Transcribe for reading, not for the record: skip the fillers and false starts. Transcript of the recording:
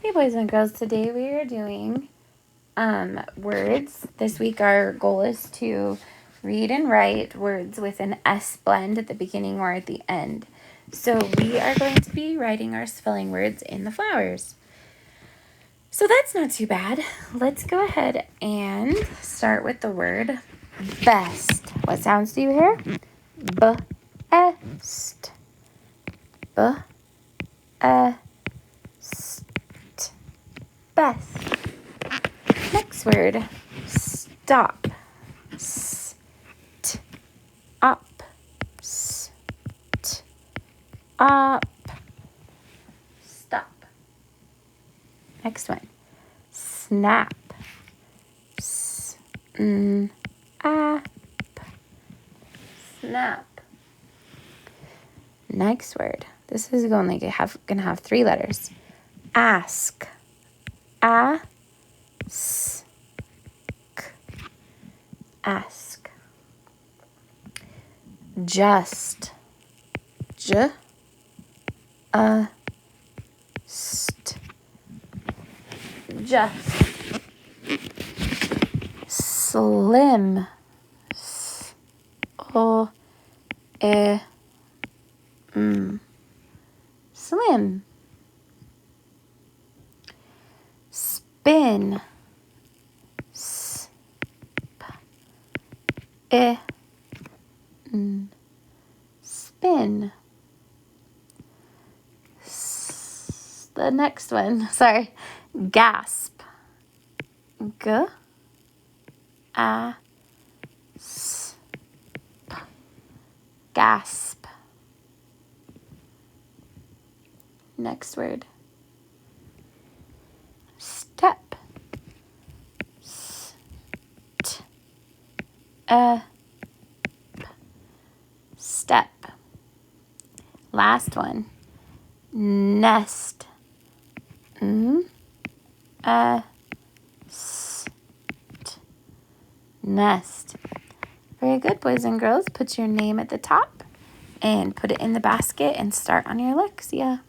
Hey boys and girls, today we are doing words. This week our goal is to read and write words with an S blend at the beginning or at the end. So we are going to be writing our spelling words in the flowers. So that's not too bad. Let's go ahead and start with the word best. What sounds do you hear? B-est. B-est. Best. Next word, stop. Up. Up. Stop. Next one, snap. Snap. Snap. Next word. This is gonna have 3 letters. Ask. Ask. Ask. Just. Just. Just. Slim. Slim. Spin. Spin. The next one, sorry, gasp. Gasp. Next word, step. Step. Last one, nest. Nest. Very good, boys and girls. Put your name at the top and put it in the basket and start on your looks. Yeah.